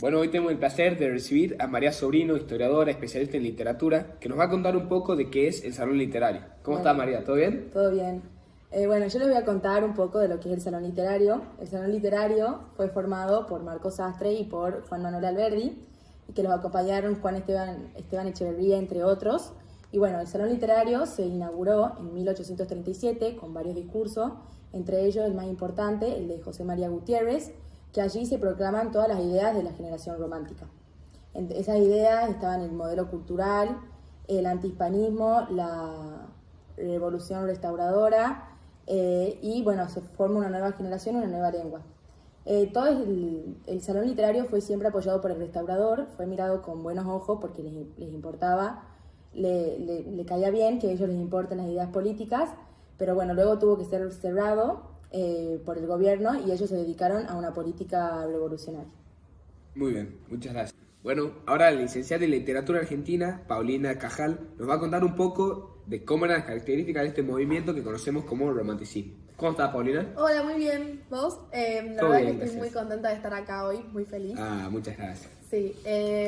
Bueno, hoy tengo el placer de recibir a María Sobrino, historiadora, especialista en literatura, que nos va a contar un poco de qué es el Salón Literario. ¿Cómo está, María? ¿Todo bien? Todo bien. Bueno, yo les voy a contar un poco de lo que es el Salón Literario. El Salón Literario fue formado por Marco Sastre y por Juan Manuel Alberdi, y que los acompañaron Juan Esteban Echeverría, entre otros. Y bueno, el Salón Literario se inauguró en 1837 con varios discursos, entre ellos el más importante, el de José María Gutiérrez, que allí se proclaman todas las ideas de la generación romántica. Esas ideas estaban el modelo cultural, el antihispanismo, la revolución restauradora, y bueno, se forma una nueva generación, una nueva lengua. Todo el Salón Literario fue siempre apoyado por el restaurador, fue mirado con buenos ojos porque les importaba, le caía bien que a ellos les importen las ideas políticas, pero bueno, luego tuvo que ser cerrado por el gobierno y ellos se dedicaron a una política revolucionaria. Muy bien, muchas gracias. Bueno, ahora la licenciada en Literatura Argentina, Paulina Cajal, nos va a contar un poco de cómo eran las características de este movimiento que conocemos como romanticismo. ¿Cómo estás, Paulina? Hola, muy bien. ¿Vos? La Todo verdad bien, que estoy gracias. muy contenta de estar acá hoy, muy feliz. Muchas gracias. Sí,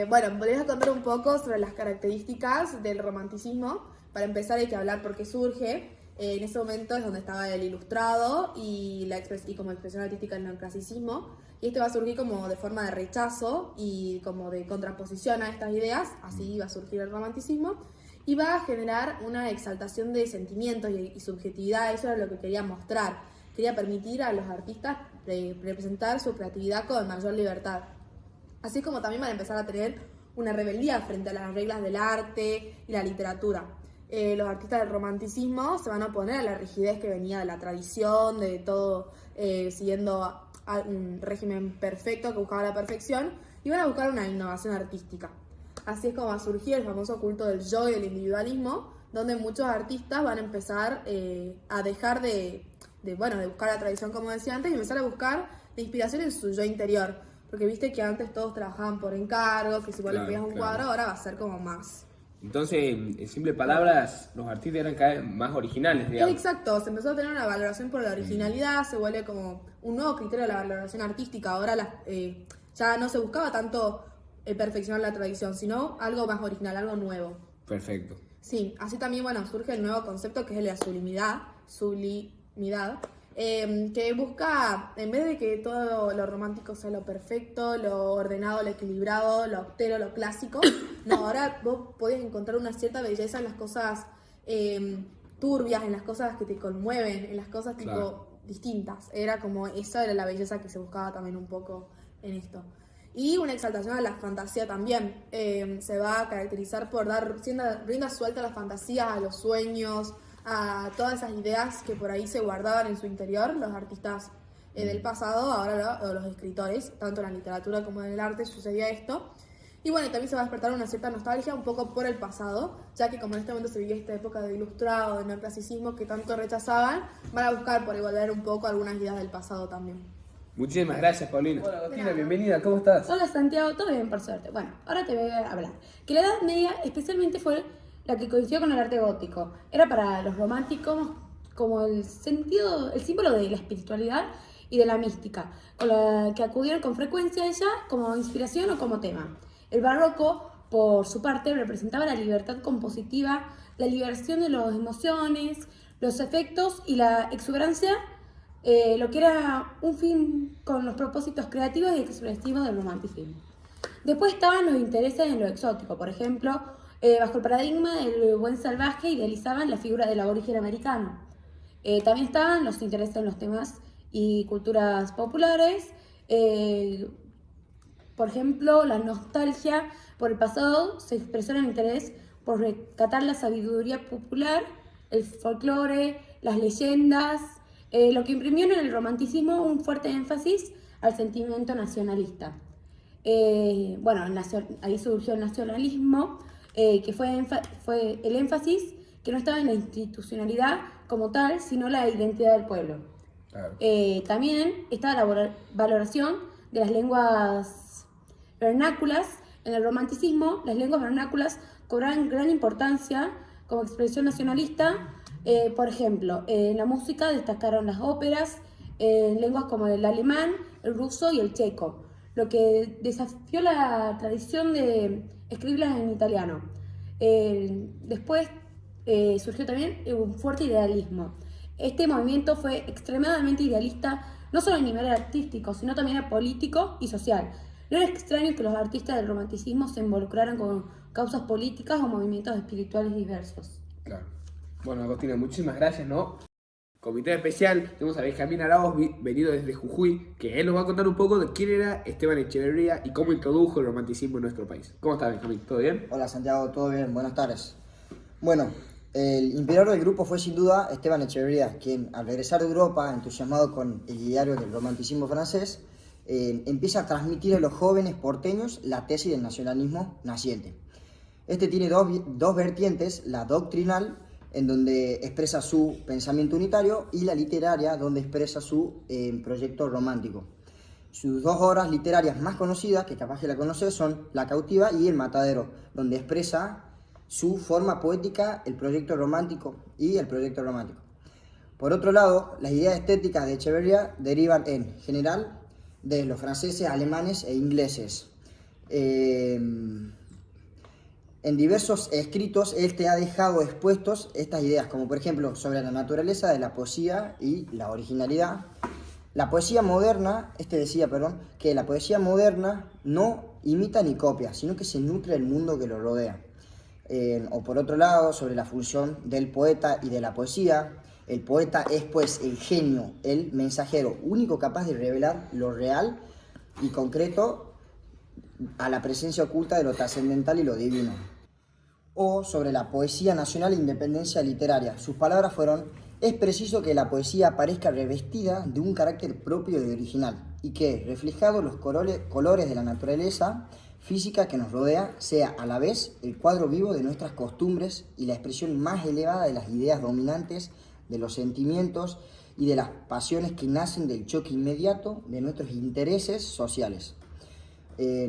bueno, les voy a contar un poco sobre las características del romanticismo. Para empezar hay que hablar por qué surge. En ese momento es donde estaba el ilustrado y como expresión artística el neoclasicismo. Y este va a surgir como de forma de rechazo y como de contraposición a estas ideas. Así va a surgir el romanticismo. Y va a generar una exaltación de sentimientos y subjetividad. Eso era lo que quería mostrar. Quería permitir a los artistas representar su creatividad con mayor libertad. Así como también van a empezar a tener una rebeldía frente a las reglas del arte y la literatura. Los artistas del romanticismo se van a oponer a la rigidez que venía de la tradición, de todo siguiendo a un régimen perfecto que buscaba la perfección, y van a buscar una innovación artística. Así es como va a surgir el famoso culto del yo y del individualismo, donde muchos artistas van a empezar a dejar de buscar la tradición, como decía antes, y empezar a buscar la inspiración en su yo interior. Porque viste que antes todos trabajaban por encargo, que si vos le pedías un cuadro, ahora va a ser como más. Entonces, en simples palabras, los artistas eran cada vez más originales, digamos. Exacto, se empezó a tener una valoración por la originalidad, se vuelve como un nuevo criterio de la valoración artística. Ahora ya no se buscaba tanto perfeccionar la tradición, sino algo más original, algo nuevo. Perfecto. Sí, así también surge el nuevo concepto que es el de la sublimidad, que busca, en vez de que todo lo romántico sea lo perfecto, lo ordenado, lo equilibrado, lo austero, lo clásico, no, ahora vos podés encontrar una cierta belleza en las cosas turbias, en las cosas que te conmueven, en las cosas tipo distintas. Esa era la belleza que se buscaba también un poco en esto. Y una exaltación a la fantasía también. Se va a caracterizar por dar rienda suelta a las fantasías, a los sueños, a todas esas ideas que por ahí se guardaban en su interior. Los artistas del pasado, ahora los escritores, tanto en la literatura como en el arte sucedía esto. Y bueno, también se va a despertar una cierta nostalgia un poco por el pasado, ya que como en este momento se vivía esta época de ilustrado, de neoclasicismo que tanto rechazaban, van a buscar por volver un poco algunas ideas del pasado también. Muchísimas gracias, Paulina. Hola, Agostina, bienvenida, ¿cómo estás? Hola Santiago, todo bien por suerte. Bueno, ahora te voy a hablar. Que la Edad Media especialmente fue la que coincidió con el arte gótico. Era para los románticos como el símbolo de la espiritualidad y de la mística, con la que acudieron con frecuencia a ella como inspiración o como tema. El barroco, por su parte, representaba la libertad compositiva, la liberación de las emociones, los efectos y la exuberancia, lo que era un fin con los propósitos creativos y expresivos del romanticismo. Después estaban los intereses en lo exótico, por ejemplo, bajo el paradigma del buen salvaje idealizaban la figura del aborigen americano. También estaban los intereses en los temas y culturas populares, por ejemplo, la nostalgia por el pasado se expresó en el interés por rescatar la sabiduría popular, el folclore, las leyendas, lo que imprimió en el romanticismo un fuerte énfasis al sentimiento nacionalista. Ahí surgió el nacionalismo, que fue el énfasis que no estaba en la institucionalidad como tal, sino la identidad del pueblo. Claro. También está la valoración de las lenguas vernáculas. En el romanticismo, las lenguas vernáculas cobraron gran importancia como expresión nacionalista. Por ejemplo, en la música destacaron las óperas en lenguas como el alemán, el ruso y el checo. lo que desafió la tradición de escribirlas en italiano. Después surgió también un fuerte idealismo. Este movimiento fue extremadamente idealista, no solo a nivel artístico, sino también político y social. No era extraño que los artistas del romanticismo se involucraran con causas políticas o movimientos espirituales diversos. Claro. Bueno, Agostina, muchísimas gracias, ¿no? Comité especial, tenemos a Benjamín Arauz, venido desde Jujuy, que él nos va a contar un poco de quién era Esteban Echeverría y cómo introdujo el romanticismo en nuestro país. ¿Cómo estás, Benjamín? ¿Todo bien? Hola Santiago, ¿todo bien? Buenas tardes. Bueno, el inspirador del grupo fue sin duda Esteban Echeverría, quien al regresar de Europa, entusiasmado con el ideario del romanticismo francés, empieza a transmitir a los jóvenes porteños la tesis del nacionalismo naciente. Este tiene dos vertientes, la doctrinal, en donde expresa su pensamiento unitario, y la literaria, donde expresa su proyecto romántico. Sus dos obras literarias más conocidas, que capaz que la conoces, son La cautiva y El matadero, donde expresa su forma poética, el proyecto romántico y el proyecto romántico. Por otro lado, las ideas estéticas de Echeverría derivan en general de los franceses, alemanes e ingleses. En diversos escritos él te ha dejado expuestos estas ideas, como por ejemplo sobre la naturaleza de la poesía y la originalidad. La poesía moderna, que la poesía moderna no imita ni copia, sino que se nutre del mundo que lo rodea. O por otro lado, sobre la función del poeta y de la poesía. El poeta es pues el genio, el mensajero, único capaz de revelar lo real y concreto a la presencia oculta de lo trascendental y lo divino. O sobre la poesía nacional e independencia literaria. Sus palabras fueron: es preciso que la poesía aparezca revestida de un carácter propio y original, y que, reflejados los colores de la naturaleza física que nos rodea, sea a la vez el cuadro vivo de nuestras costumbres y la expresión más elevada de las ideas dominantes, de los sentimientos y de las pasiones que nacen del choque inmediato de nuestros intereses sociales.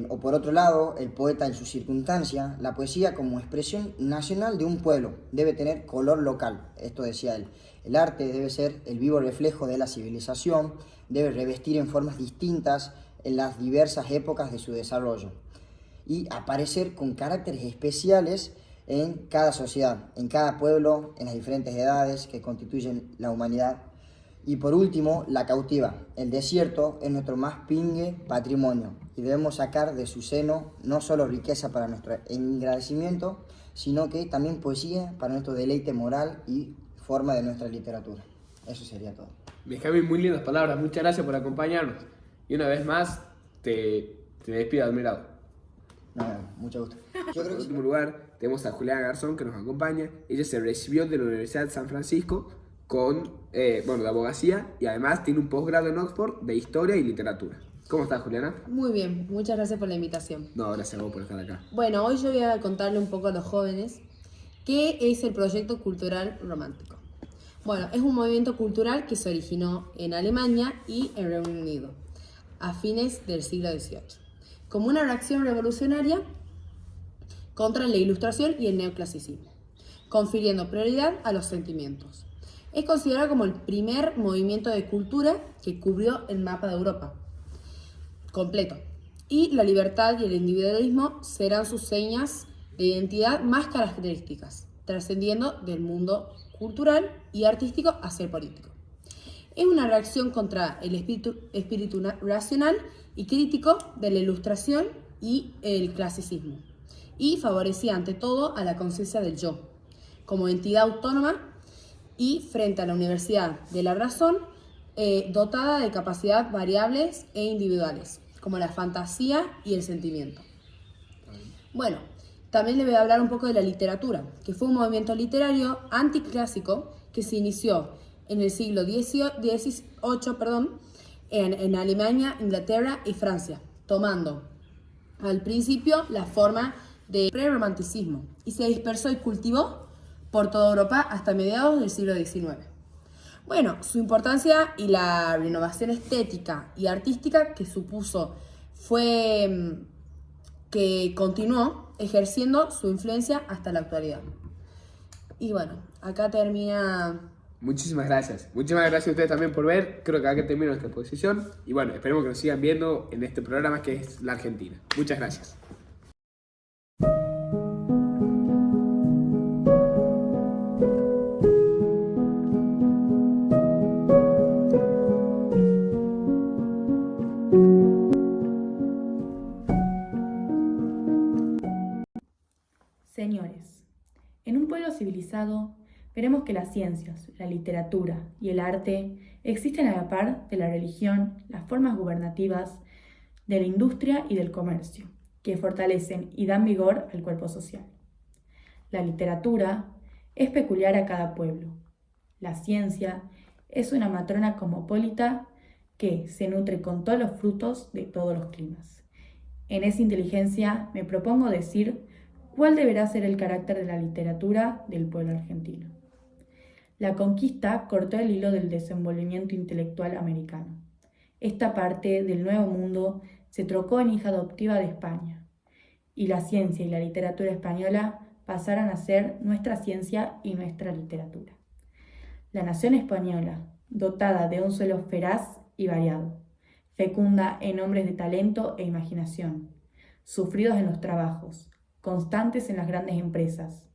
O por otro lado, el poeta en su circunstancia, la poesía como expresión nacional de un pueblo debe tener color local. Esto decía él. El arte debe ser el vivo reflejo de la civilización, debe revestir en formas distintas en las diversas épocas de su desarrollo y aparecer con caracteres especiales en cada sociedad, en cada pueblo, en las diferentes edades que constituyen la humanidad. Y por último, la cautiva. El desierto es nuestro más pingue patrimonio y debemos sacar de su seno no solo riqueza para nuestro engrandecimiento, sino que también poesía para nuestro deleite moral y forma de nuestra literatura. Eso sería todo. Benjamín, muy lindas palabras, muchas gracias por acompañarnos. Y una vez más, te despido, admirado. No, mucho gusto. En último lugar, tenemos a Juliana Garzón, que nos acompaña. Ella se recibió de la Universidad de San Francisco de abogacía, y además tiene un posgrado en Oxford de historia y literatura. ¿Cómo estás, Juliana? Muy bien, muchas gracias por la invitación. No, gracias a vos por estar acá. Bueno, hoy yo voy a contarle un poco a los jóvenes qué es el proyecto cultural romántico. Bueno, es un movimiento cultural que se originó en Alemania y en Reino Unido a fines del siglo XVIII, como una reacción revolucionaria contra la Ilustración y el neoclasicismo, confiriendo prioridad a los sentimientos. Es considerado como el primer movimiento de cultura que cubrió el mapa de Europa completo. Y la libertad y el individualismo serán sus señas de identidad más características, trascendiendo del mundo cultural y artístico hacia el político. Es una reacción contra el espíritu racional y crítico de la Ilustración y el clasicismo, y favorecía ante todo a la conciencia del yo, como entidad autónoma y frente a la universidad de la razón, dotada de capacidades variables e individuales, como la fantasía y el sentimiento. Bueno, también le voy a hablar un poco de la literatura, que fue un movimiento literario anticlásico que se inició en el siglo XVIII, en Alemania, Inglaterra y Francia, tomando al principio la forma de prerromanticismo, y se dispersó y cultivó por toda Europa hasta mediados del siglo XIX. Bueno, su importancia y la renovación estética y artística que supuso fue que continuó ejerciendo su influencia hasta la actualidad. Y bueno, acá termina Muchísimas gracias. Muchísimas gracias a ustedes también por ver. Creo que acá termino esta exposición. Y bueno, esperemos que nos sigan viendo en este programa que es la Argentina. Muchas gracias. Señores, en un pueblo civilizado veremos que las ciencias, la literatura y el arte existen a la par de la religión, las formas gubernativas, de la industria y del comercio, que fortalecen y dan vigor al cuerpo social. La literatura es peculiar a cada pueblo. La ciencia es una matrona cosmopolita que se nutre con todos los frutos de todos los climas. En esa inteligencia me propongo decir cuál deberá ser el carácter de la literatura del pueblo argentino. La conquista cortó el hilo del desenvolvimiento intelectual americano. Esta parte del Nuevo Mundo se trocó en hija adoptiva de España, y la ciencia y la literatura española pasaron a ser nuestra ciencia y nuestra literatura. La nación española, dotada de un suelo feraz y variado, fecunda en hombres de talento e imaginación, sufridos en los trabajos, constantes en las grandes empresas.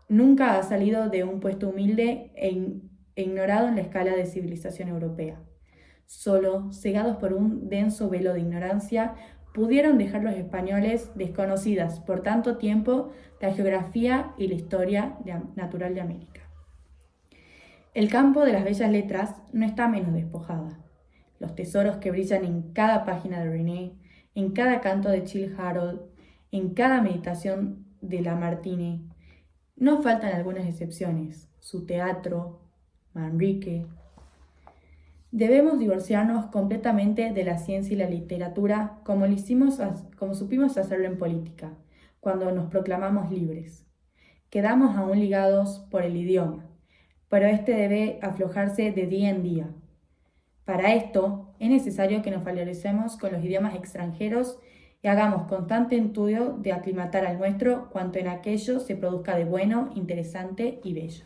Nunca ha salido de un puesto humilde e ignorado en la escala de civilización europea. Solo, cegados por un denso velo de ignorancia, pudieron dejar los españoles desconocidas por tanto tiempo la geografía y la historia natural de América. El campo de las bellas letras no está menos despojada. Los tesoros que brillan en cada página de René, en cada canto de Childe Harold, en cada meditación de Lamartine, no faltan algunas excepciones: su teatro, Manrique. Debemos divorciarnos completamente de la ciencia y la literatura como supimos hacerlo en política, cuando nos proclamamos libres. Quedamos aún ligados por el idioma, pero este debe aflojarse de día en día. Para esto es necesario que nos familiaricemos con los idiomas extranjeros y hagamos constante estudio de aclimatar al nuestro cuanto en aquello se produzca de bueno, interesante y bello.